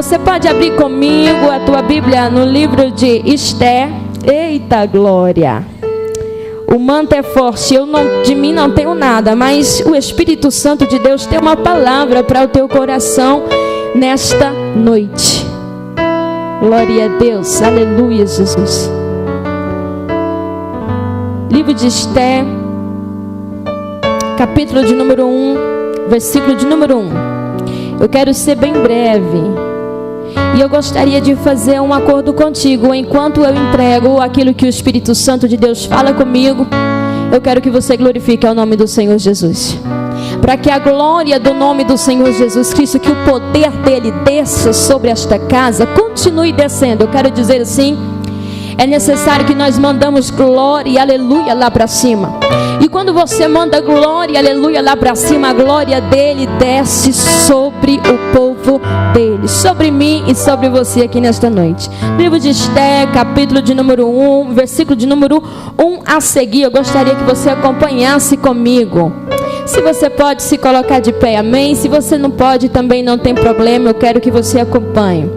Você pode abrir comigo a tua Bíblia no livro de Esther. Eita glória! O manto é forte, de mim não tenho nada, mas o Espírito Santo de Deus tem uma palavra para o teu coração nesta noite. Glória a Deus, aleluia, Jesus. Livro de Esther, capítulo de número 1, versículo de número 1. Eu quero ser bem breve. E eu gostaria de fazer um acordo contigo. Enquanto eu entrego aquilo que o Espírito Santo de Deus fala comigo, eu quero que você glorifique o nome do Senhor Jesus. Para que a glória do nome do Senhor Jesus Cristo, que o poder dele desça sobre esta casa, continue descendo. Eu quero dizer assim, é necessário que nós mandamos glória e aleluia lá para cima. E quando você manda glória e aleluia lá para cima, a glória dele desce sobre o povo dele, sobre mim e sobre você aqui nesta noite. Livro de Esther, capítulo de número 1, versículo de número 1 a seguir. Eu gostaria que você acompanhasse comigo. Se você pode se colocar de pé, amém. Se você não pode, também não tem problema. Eu quero que você acompanhe.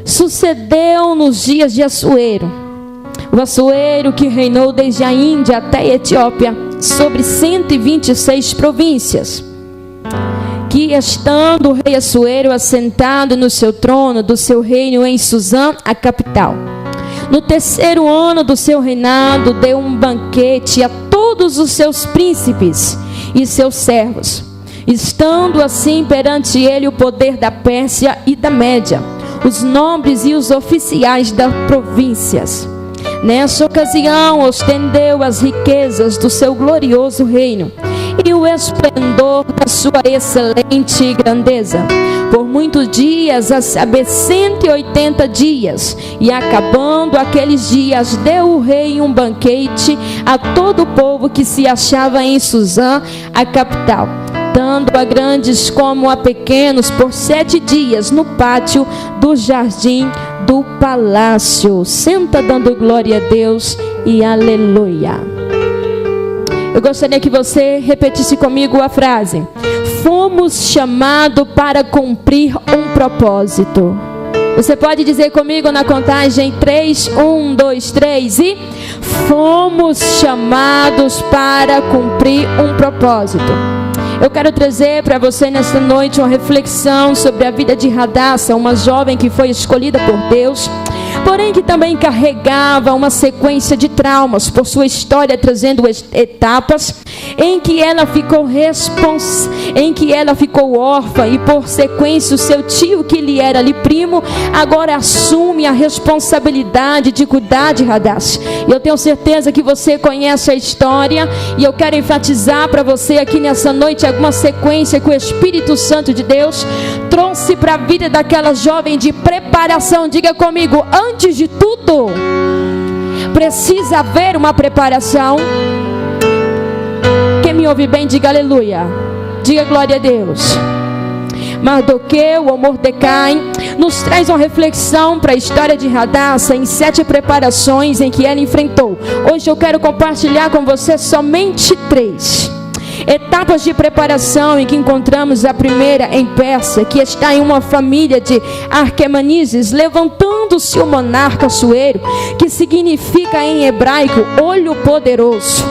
Sucedeu nos dias de Assuero, o Assuero que reinou desde a Índia até a Etiópia, sobre 126 províncias, que estando o rei Assuero assentado no seu trono do seu reino em Susã, a capital, no terceiro ano do seu reinado, deu um banquete a todos os seus príncipes e seus servos, estando assim perante ele o poder da Pérsia e da Média, os nobres e os oficiais das províncias. Nessa ocasião ostendeu as riquezas do seu glorioso reino e o esplendor da sua excelente grandeza, por muitos dias, a saber 180 dias, e acabando aqueles dias, deu o rei um banquete a todo o povo que se achava em Susã, a capital, dando a grandes como a pequenos por 7 dias no pátio do jardim do palácio. Senta dando glória a Deus e aleluia. Eu gostaria que você repetisse comigo a frase: fomos chamados para cumprir um propósito. Você pode dizer comigo na contagem 3, 1, 2, 3 e fomos chamados para cumprir um propósito. Eu quero trazer para você nesta noite uma reflexão sobre a vida de Radassa, uma jovem que foi escolhida por Deus, porém que também carregava uma sequência de traumas por sua história, trazendo etapas em que ela ficou órfã, e por sequência o seu tio, que lhe era ali primo, agora assume a responsabilidade de cuidar de Radassa. E eu tenho certeza que você conhece a história, e eu quero enfatizar para você aqui nessa noite alguma sequência que o Espírito Santo de Deus trouxe para a vida daquela jovem de preparação. Diga comigo: antes de tudo, precisa haver uma preparação. Quem me ouve bem, diga aleluia. Diga glória a Deus. Mardoqueu ou Mordecai nos traz uma reflexão para a história de Radassa em 7 preparações em que ela enfrentou. Hoje eu quero compartilhar com você somente 3 etapas de preparação em que encontramos a primeira em Pérsia, que está em uma família de Arquemanizes, levantando-se o monarca Assuero, que significa em hebraico olho poderoso,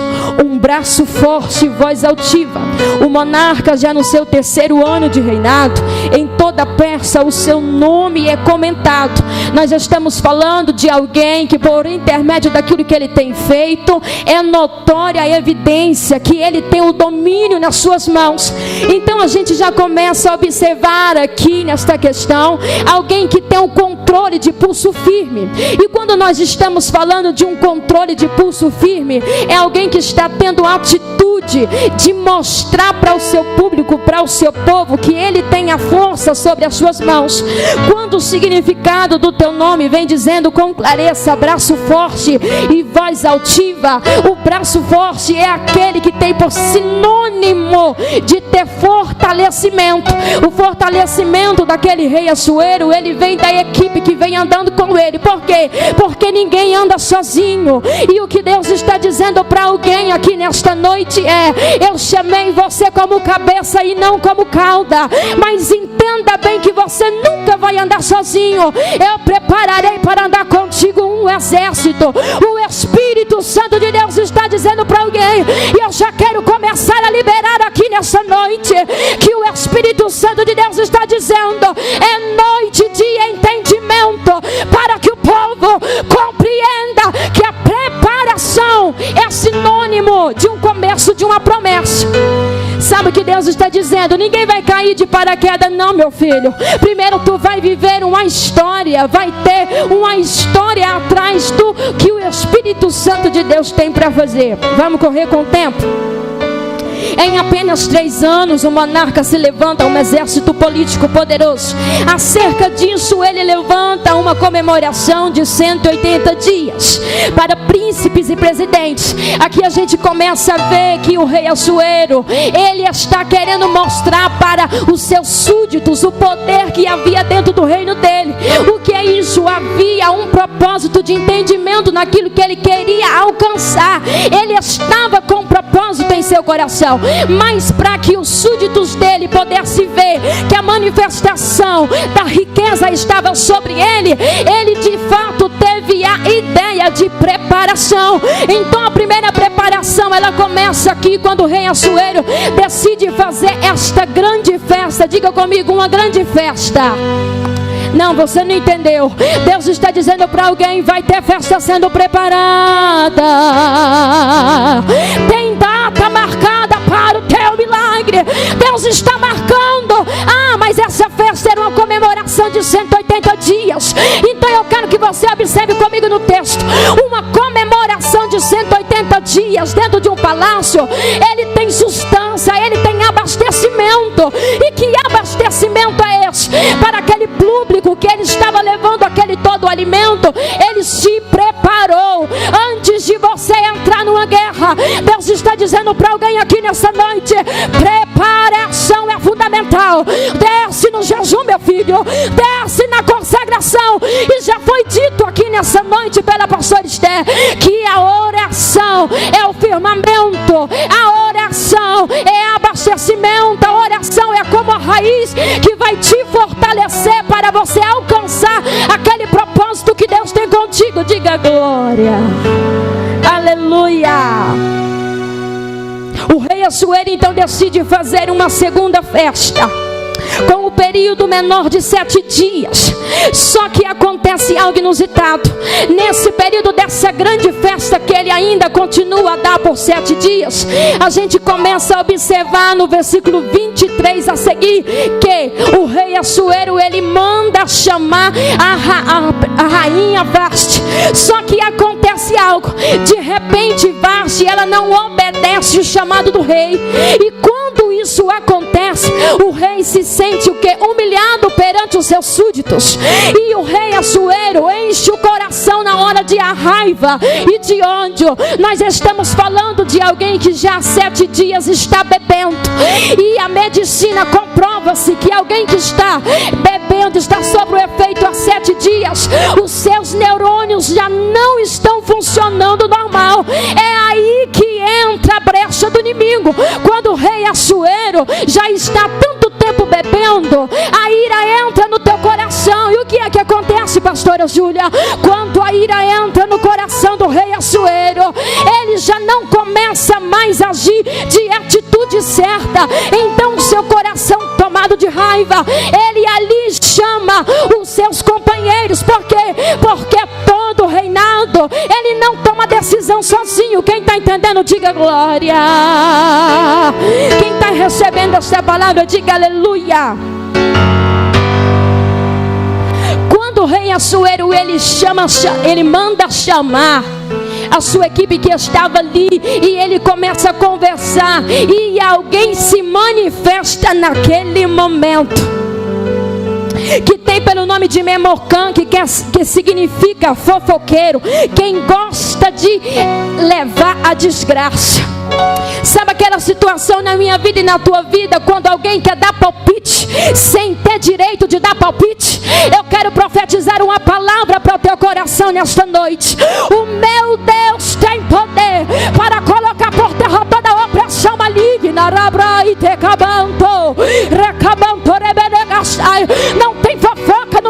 um braço forte e voz altiva. O monarca, já no seu 3º ano de reinado, em toda a Pérsia o seu nome é comentado. Nós já estamos falando de alguém que, por intermédio daquilo que ele tem feito, é notória a evidência que ele tem o domínio nas suas mãos. Então a gente já começa a observar aqui nesta questão alguém que tem um controle de pulso firme. E quando nós estamos falando de um controle de pulso firme, é alguém que está tendo a atitude de mostrar para o seu público, para o seu povo, que ele tem a força sobre as suas mãos. Quando o significado do teu nome vem dizendo com clareza braço forte e voz altiva, o braço forte é aquele que tem por sinônimo de ter fortalecimento. O fortalecimento daquele rei Assuero, ele vem da equipe que vem andando com ele. Por quê? Porque ninguém anda sozinho. E o que Deus está dizendo para alguém aqui nesta noite é: eu chamei você como cabeça e não como cauda. Mas entenda bem que você nunca vai andar sozinho. Eu prepararei para andar contigo um exército. O Espírito Santo de Deus está dizendo para alguém, e eu já quero começar a liberar aqui nessa noite, que o Espírito Santo de Deus está dizendo: é noite de entendimento, para que o povo compreenda que a preparação é sinônimo de um começo de uma promessa. Sabe o que Deus está dizendo? Ninguém vai cair de paraquedas, não, meu filho. Primeiro tu vai viver uma história, vai ter uma história atrás do que o Espírito Santo de Deus tem para fazer. Vamos correr com o tempo? Em apenas 3 anos, o monarca se levanta um exército político poderoso. Acerca disso, ele levanta uma comemoração de 180 dias para príncipes e presidentes. Aqui a gente começa a ver que o rei Assuero, ele está querendo mostrar para os seus súditos o poder que havia dentro do reino dele. O que é isso? Havia um propósito de entendimento naquilo que ele queria alcançar. Ele estava com um propósito em seu coração, mas para que os súditos dele pudessem ver que a manifestação da riqueza estava sobre ele, ele de fato teve a ideia de preparação. Então a primeira preparação, ela começa aqui quando o rei Assuero decide fazer esta grande festa. Diga comigo, uma grande festa. Não, você não entendeu. Deus está dizendo para alguém: vai ter festa sendo preparada. Tem data marcada para o teu milagre. Deus está marcando. Mas essa festa era uma comemoração de 180 dias. Então eu quero que você observe comigo no texto. Uma comemoração de 180 dias dentro de um palácio, ele tem sustância, ele tem abastecimento. E que abastecimento é esse? Para aquele público que ele estava levando aquele todo o alimento, ele se preparou. Antes de você entrar numa guerra, Deus está dizendo para alguém aqui nessa noite: preparação é fundamental. Desce no jejum, meu filho, desce na consagração. E já foi dito aqui nessa noite pela pastora Esther que a oração é o firmamento, a oração é abastecimento, a oração é como a raiz que vai te fortalecer para você alcançar aquele propósito que Deus tem contigo. Diga glória, aleluia. O rei Assuero então decide fazer uma segunda festa, com o período menor de 7 dias. Só que acontece algo inusitado. Nesse período dessa grande festa, que ele ainda continua a dar por 7 dias, a gente começa a observar no versículo 23 a seguir, que o rei Assuero, ele manda chamar a rainha Vasti. Só que acontece algo. De repente Vasti, ela não obedece o chamado do rei. E quando isso acontece, o rei se sente o que? Humilhado perante os seus súditos. E o rei Assuero enche o coração na hora de a raiva e de ódio. Nós estamos falando de alguém que já há 7 dias está bebendo. E a medicina comprova-se que alguém que está bebendo, está sob o efeito há 7 dias, os seus neurônios já não estão funcionando normal. É aí que entra a brecha do inimigo. Quando o rei Assuero já está tanto tempo bebendo, a ira entra no teu coração. E o que é que acontece, pastora Júlia? Quando a ira entra no coração do rei Assuero, ele já não começa mais a agir de atitude certa. Então o seu coração tomado de raiva, ele ali chama os seus companheiros. Por quê? Porque todo reinado, ele não toma decisão sozinho. Quem está entendendo, diga glória. Quem está recebendo essa palavra, diga aleluia. Quando o rei Assuero, ele manda chamar a sua equipe que estava ali, e ele começa a conversar, e alguém se manifesta naquele momento, que tem pelo nome de Memucã, que significa fofoqueiro, quem gosta de levar a desgraça. Sabe aquela situação na minha vida e na tua vida, quando alguém quer dar palpite sem ter direito de dar palpite? Eu quero profetizar uma palavra para o teu coração nesta noite. O meu Deus tem poder para colocar por terra toda a opressão maligna. Não tem fofoca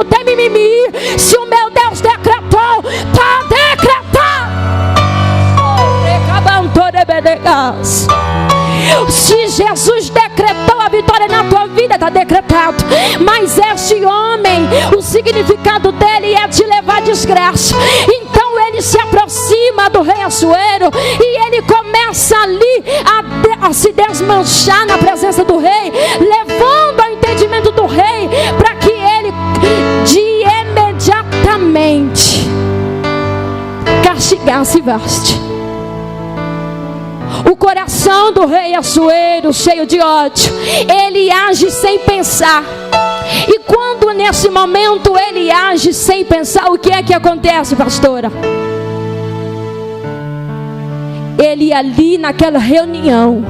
o significado dele é de levar desgraça. Então ele se aproxima do rei Assuero e ele começa ali a se desmanchar na presença do rei, levando ao entendimento do rei para que ele de imediatamente castigasse Vaste. O coração do rei Assuero, cheio de ódio, ele age sem pensar. E quando nesse momento ele age sem pensar, o que é que acontece, pastora? Ele ali naquela reunião,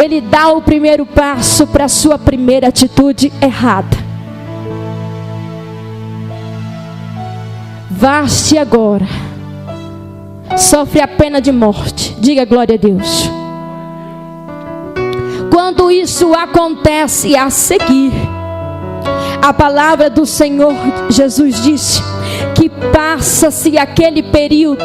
ele dá o primeiro passo para a sua primeira atitude errada. Vaste agora sofre a pena de morte. Diga glória a Deus. Quando isso acontece a seguir, a palavra do Senhor Jesus disse que passa-se aquele período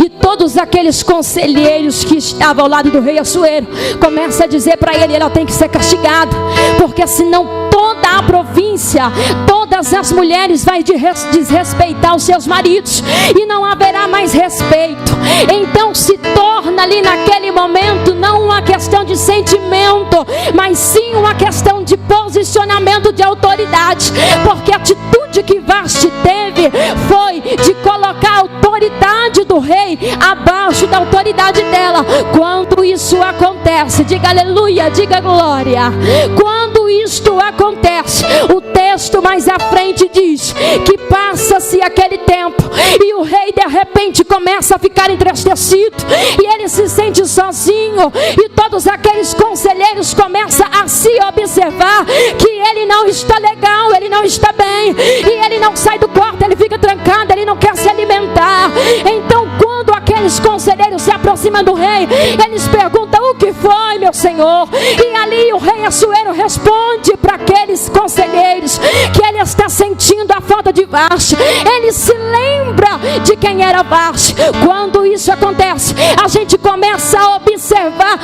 e todos aqueles conselheiros que estavam ao lado do rei Assuero começam a dizer para ele: ela tem que ser castigada, porque senão toda a província, todas as mulheres vai desrespeitar os seus maridos e não haverá mais respeito. Então se torna ali naquele momento não uma questão de sentimento, mas sim uma questão de posicionamento de autoridade, porque a atitude que Vaste teve foi de colocar a autoridade do rei abaixo da autoridade dela. Quando isso acontece, diga aleluia, diga glória. Quando isto acontece, o texto mais à frente diz que passa-se aquele tempo e o rei de repente começa a ficar entristecido e ele se sente sozinho, e todos aqueles conselheiros começam a se observar que ele não está legal, ele não está bem, e ele não sai do quarto, ele fica trancado, ele não quer se alimentar. Então quando aqueles conselheiros se aproximam do rei, eles perguntam: o que foi, meu senhor? E ali o rei Assuero responde para aqueles conselheiros que ele está sentindo a falta de Vaste. Ele se lembra de quem era Vaste. Quando isso acontece, a gente começa a observar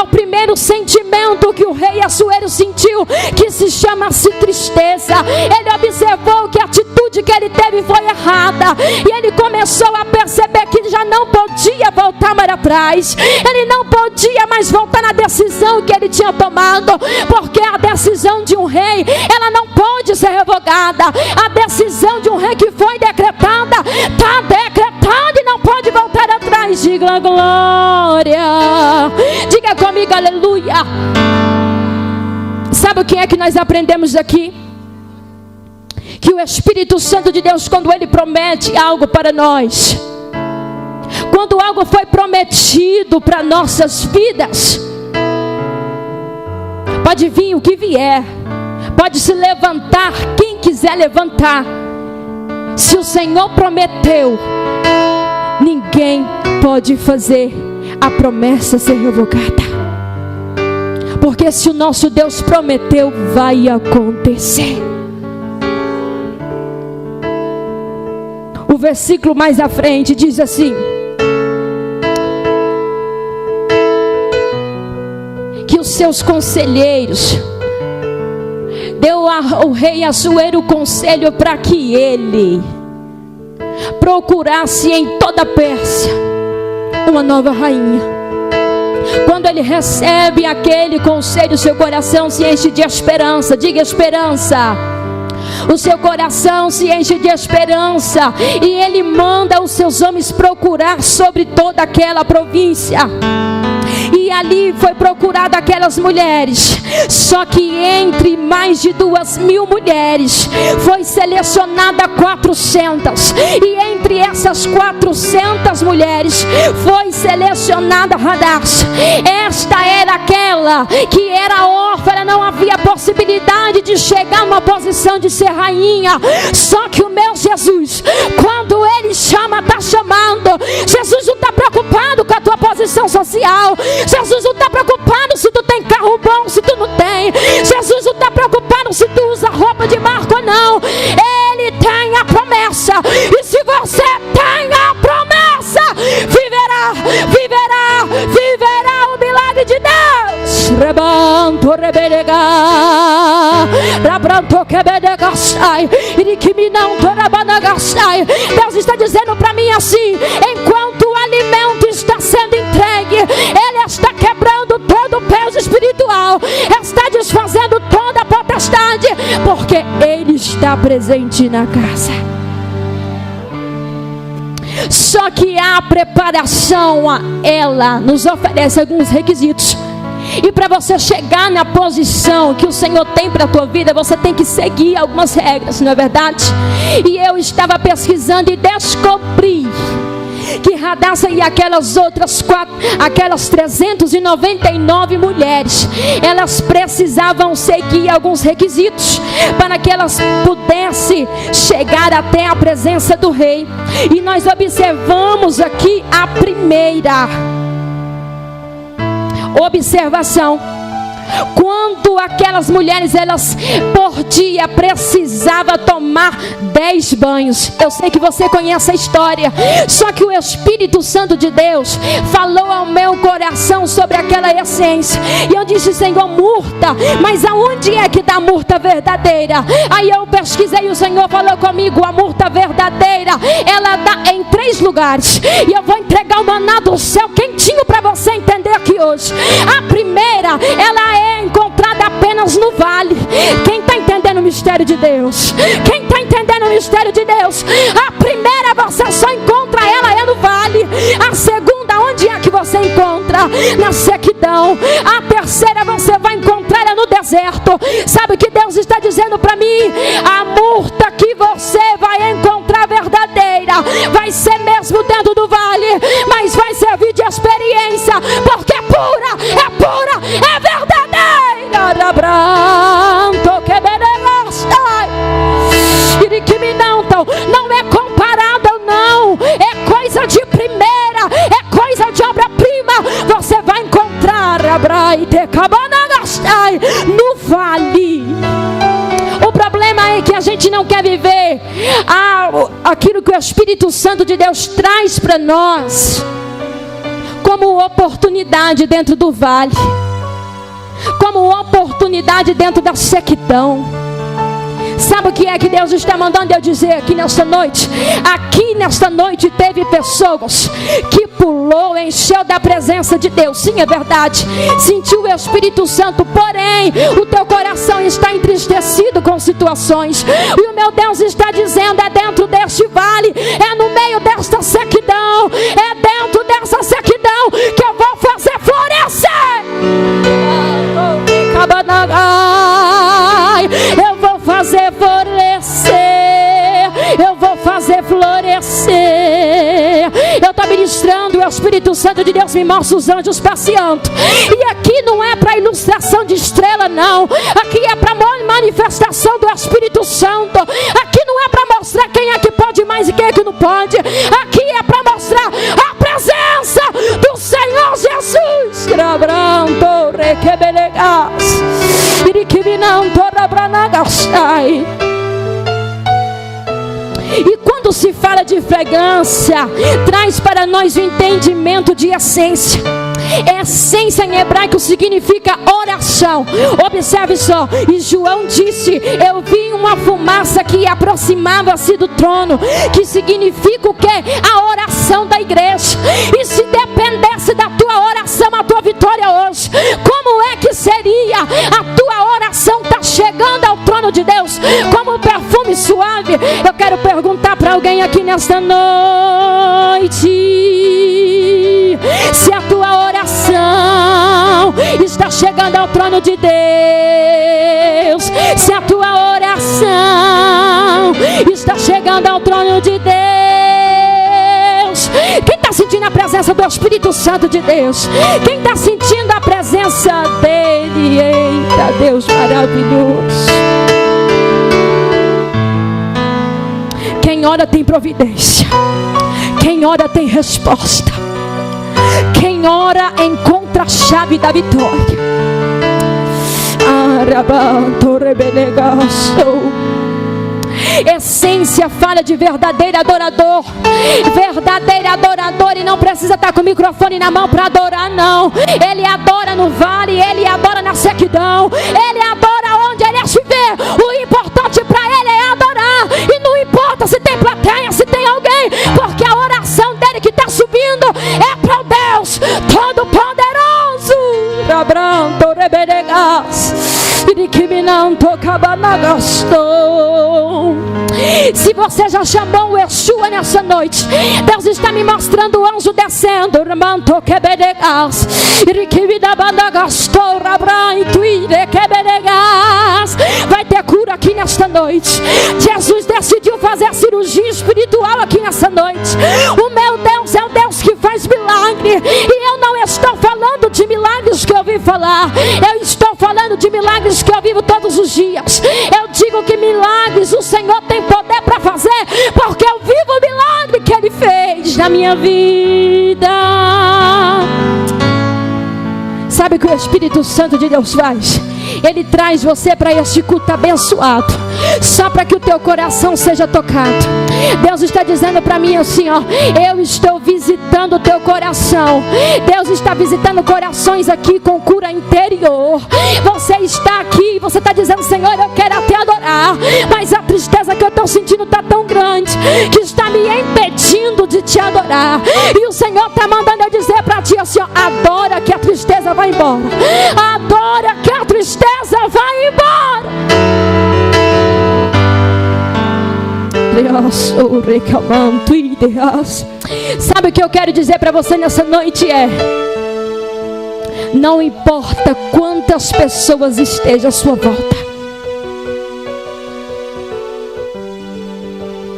o primeiro sentimento que o rei Assuero sentiu, que se chama-se tristeza. Ele observou que a atitude que ele teve foi errada, e ele começou a perceber que já não podia voltar mais atrás. Ele não podia mais voltar na decisão que ele tinha tomado, porque a decisão de um rei, ela não pode ser revogada. A decisão de um rei que foi decretada, está decretada e não pode voltar atrás. Diga glória, diga comigo aleluia. Sabe o que é que nós aprendemos aqui? Que o Espírito Santo de Deus, quando ele promete algo para nós, quando algo foi prometido para nossas vidas, pode vir o que vier, pode se levantar quem quiser levantar. Se o Senhor prometeu, ninguém pode fazer a promessa ser revogada, porque se o nosso Deus prometeu, vai acontecer. O versículo mais à frente diz assim: que os seus conselheiros deu ao rei Assuero o conselho para que ele procurasse em toda a Pérsia uma nova rainha. Quando ele recebe aquele conselho, seu coração se enche de esperança. Diga esperança. O seu coração se enche de esperança, e ele manda os seus homens procurar sobre toda aquela província. E ali foi procurada aquelas mulheres. Só que entre mais de 2.000 mulheres, foi selecionada 400. E entre essas 400 mulheres, foi selecionada Hadassah. Esta era aquela que era órfã, ela não havia possibilidade de chegar numa posição de ser rainha. Só que o meu Jesus, quando ele chama, está chamando. Jesus não está preocupado com a tua posição social. Jesus não está preocupado se tu tem carro bom, se tu não tem. Jesus não está preocupado se tu usa roupa de marca ou não. Ele tem a promessa, e se você tem a promessa, viverá o milagre de Deus. Deus está dizendo para mim assim: enquanto o alimento está sendo entregue, Ele está quebrando todo o peso espiritual, está desfazendo toda a potestade, porque Ele está presente na casa. Só que a preparação, ela nos oferece alguns requisitos. E para você chegar na posição que o Senhor tem para a tua vida, você tem que seguir algumas regras, não é verdade? E eu estava pesquisando e descobri que Radassa e aquelas 399 mulheres, elas precisavam seguir alguns requisitos para que elas pudessem chegar até a presença do rei. E nós observamos aqui a primeira observação. Quando aquelas mulheres, elas por dia precisavam tomar 10 banhos. Eu sei que você conhece a história, só que o Espírito Santo de Deus falou ao meu coração sobre aquela essência. E eu disse: Senhor, murta, mas aonde é que dá a murta verdadeira? Aí eu pesquisei e o Senhor falou comigo: a murta verdadeira, ela dá em 3 lugares. E eu vou entregar o maná do céu quentinho para você entender aqui hoje. A primeira, ela é encontrada apenas no vale. Quem está entendendo o mistério de Deus? Quem está entendendo o mistério de Deus? A primeira você só encontra ela é no vale. A segunda, onde é que você encontra? Na sequidão. A terceira você vai encontrar ela no deserto. Sabe o que Deus está dizendo para mim? A murta que você vai encontrar verdadeira vai ser mesmo dentro do vale, mas vai servir de experiência, porque é pura, é verdadeira. Não é comparável, não. É coisa de primeira, é coisa de obra-prima. Você vai encontrar no vale. O problema é que a gente não quer viver aquilo que o Espírito Santo de Deus traz para nós como oportunidade dentro do vale, como oportunidade dentro da sequidão. Sabe o que é que Deus está mandando eu dizer aqui nesta noite? Aqui nesta noite teve pessoas que pulou, encheu da presença de Deus. Sim, é verdade. Sentiu o Espírito Santo, porém o teu coração está entristecido com situações. E o meu Deus está dizendo: é dentro deste vale, é no meio desta sequidão, é dentro dessa sequidão que eu vou fazer florescer. Eu vou fazer florescer. Eu vou fazer florescer. Eu estou ministrando, o Espírito Santo de Deus me mostra os anjos passeando. E aqui não é para ilustração de estrela, não. Aqui é para manifestação do Espírito Santo. Aqui não é para mostrar quem é que pode mais e quem é que não pode. Aqui é para mostrar a presença do Senhor Jesus. E quando se fala de fragrância, traz para nós o entendimento de essência. Essência em hebraico significa oração. Observe só. E João disse: eu vi uma fumaça que aproximava-se do trono, que significa o quê? A oração da igreja. E se dependesse da tua oração, a tua vitória hoje, como é que seria a tua oração? Está chegando ao trono de Deus como um perfume suave. Eu quero perguntar para alguém aqui nesta noite: se a tua oração está chegando ao trono de Deus, se a tua oração está chegando ao trono de Deus. Quem está sentindo a presença do Espírito Santo de Deus? Quem está sentindo a presença dele? Eita, Deus maravilhoso. Quem ora tem providência. Quem ora tem resposta. Quem ora encontra a chave da vitória. Essência fala de verdadeiro adorador. Verdadeiro adorador, e não precisa estar com o microfone na mão para adorar, não. Ele adora no vale, ele adora na sequidão, ele adora onde ele estiver. O importante para ele é adorar, e não importa se tem plateia, se tem alguém, porque a oração dele que está subindo é para o Deus Todo-Poderoso. Rabranto reberegas, se você já chamou o Yeshua nessa noite, Deus está me mostrando o anjo descendo. Vai ter cura aqui nesta noite. Jesus decidiu fazer a cirurgia espiritual aqui nessa noite. O meu Deus é um Deus que faz milagre, e eu não estou falando de milagres que eu ouvi falar, eu estou falando de milagres que eu vivo todos os dias. Eu digo que milagres o Senhor tem poder para fazer, porque eu vivo o milagre que Ele fez na minha vida. Sabe o que o Espírito Santo de Deus faz? Ele traz você para este culto abençoado, só para que o teu coração seja tocado. Deus está dizendo para mim assim, ó: eu estou visitando o teu coração. Deus está visitando corações aqui com cura interior. Você está aqui, você está dizendo: Senhor, eu quero até adorar, mas a tristeza que eu estou sentindo está tão grande que está me impedindo de te adorar. E o Senhor está mandando eu dizer para ti assim, ó: adora que a tristeza vai embora. Adora que a tristeza vai embora. Sabe o que eu quero dizer para você nessa noite é: não importa quantas pessoas estejam à sua volta,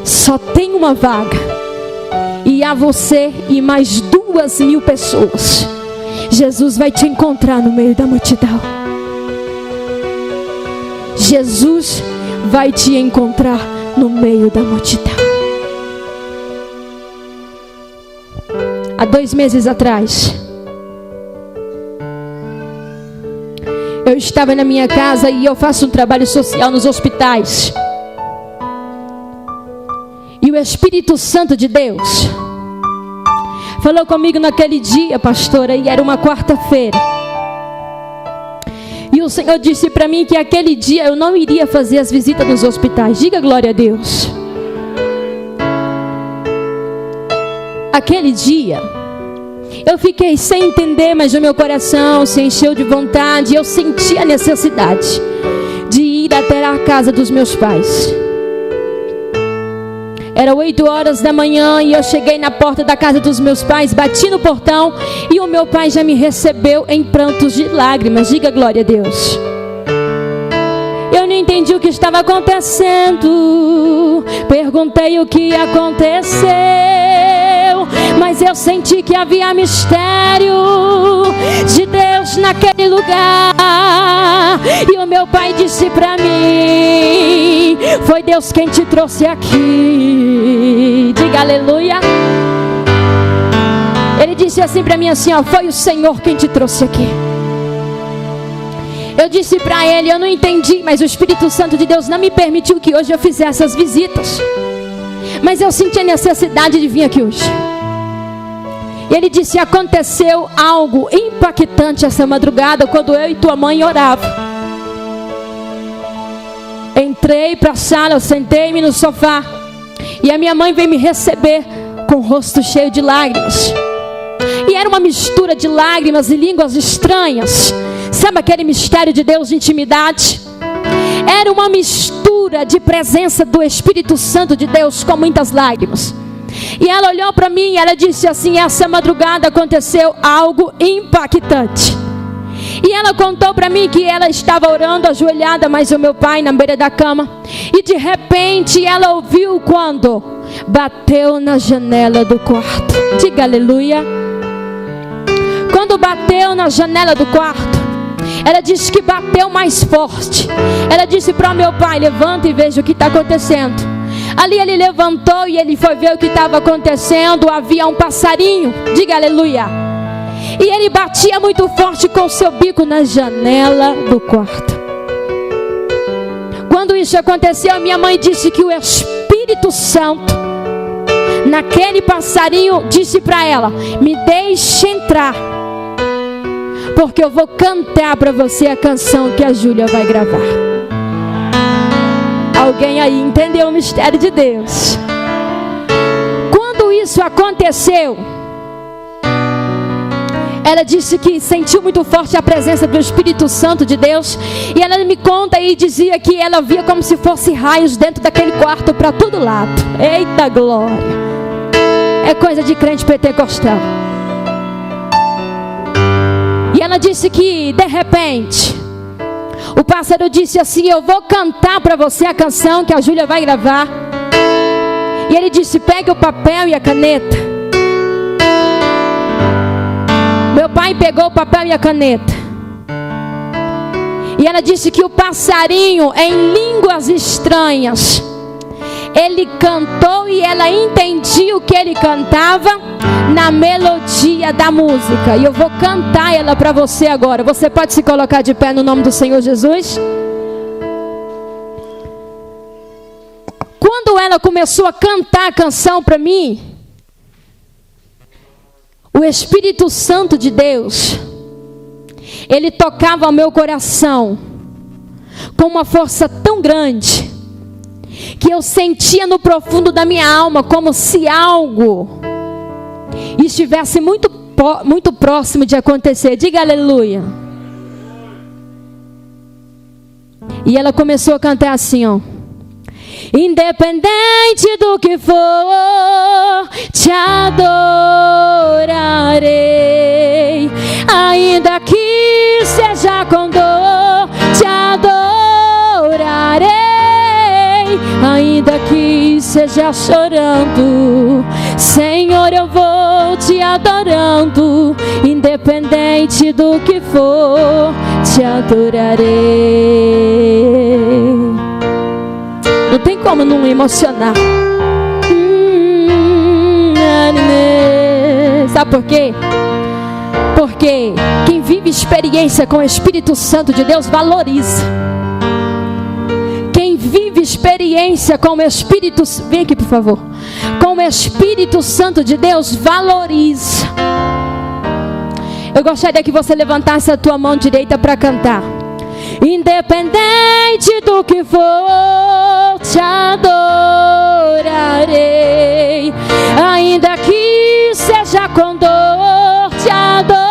só tem uma vaga, e há você e mais 2.000 pessoas. Jesus vai te encontrar no meio da multidão. Jesus vai te encontrar no meio da multidão. Há 2 meses atrás, eu estava na minha casa e eu faço um trabalho social nos hospitais. E o Espírito Santo de Deus falou comigo naquele dia, pastora, e era uma quarta-feira. E o Senhor disse para mim que aquele dia eu não iria fazer as visitas nos hospitais. Diga glória a Deus. Aquele dia eu fiquei sem entender, mas o meu coração se encheu de vontade. Eu senti a necessidade de ir até a casa dos meus pais. Era 8 horas da manhã e eu cheguei na porta da casa dos meus pais, bati no portão e o meu pai já me recebeu em prantos de lágrimas. Diga glória a Deus. Eu não entendi o que estava acontecendo. Perguntei o que aconteceu, mas eu senti que havia mistério de Deus naquele lugar. E o meu pai disse para mim: foi Deus quem te trouxe aqui. Diga aleluia. Ele disse assim para mim assim, ó: foi o Senhor quem te trouxe aqui. Eu disse para ele: eu não entendi, mas o Espírito Santo de Deus não me permitiu que hoje eu fizesse as visitas, mas eu senti a necessidade de vir aqui hoje. E ele disse: aconteceu algo impactante essa madrugada quando eu e tua mãe oravam. Entrei para a sala, sentei-me no sofá e a minha mãe veio me receber com o rosto cheio de lágrimas. E era uma mistura de lágrimas e línguas estranhas. Sabe aquele mistério de Deus de intimidade? Era uma mistura de presença do Espírito Santo de Deus com muitas lágrimas. E ela olhou para mim e ela disse assim: essa madrugada aconteceu algo impactante. E ela contou para mim que ela estava orando ajoelhada, mas o meu pai na beira da cama. E de repente ela ouviu quando bateu na janela do quarto. Diga aleluia. Quando bateu na janela do quarto, ela disse que bateu mais forte. Ela disse para o meu pai: levanta e veja o que está acontecendo. Ali ele levantou e ele foi ver o que estava acontecendo. Havia um passarinho. Diga aleluia. E ele batia muito forte com o seu bico na janela do quarto. quando isso aconteceu, minha mãe disse que o Espírito Santo, naquele passarinho, disse para ela: me deixe entrar, porque eu vou cantar para você a canção que a Júlia vai gravar. Alguém aí entendeu o mistério de Deus? Quando isso aconteceu, ela disse que sentiu muito forte a presença do Espírito Santo de Deus. E ela me conta e dizia que ela via como se fosse raios dentro daquele quarto para todo lado. Eita glória! É coisa de crente pentecostal. E ela disse que de repente o pássaro disse assim: eu vou cantar para você a canção que a Júlia vai gravar. E ele disse: pegue o papel e a caneta. Meu pai pegou o papel e a caneta. E ela disse que o passarinho, em línguas estranhas, ele cantou e ela entendia o que ele cantava na melodia da música. E eu vou cantar ela para você agora. Você pode se colocar de pé no nome do Senhor Jesus? Quando ela começou a cantar a canção para mim, o Espírito Santo de Deus, ele tocava ao meu coração com uma força tão grande, que eu sentia no profundo da minha alma como se algo estivesse muito próximo de acontecer. Diga aleluia. E ela começou a cantar assim, ó: independente do que for, te adorarei. Ainda que seja com dor, te adorarei. Ainda que seja chorando, Senhor, eu vou te adorando. Independente do que for, te adorarei. Não tem como não emocionar. Sabe por quê? Porque quem vive experiência com o Espírito Santo de Deus valoriza. Quem vive experiência com o Espírito... Vem aqui, por favor. Com o Espírito Santo de Deus valoriza. Eu gostaria que você levantasse a tua mão direita para cantar. Independente do que for, te adorarei. Ainda que seja com dor, te adorarei.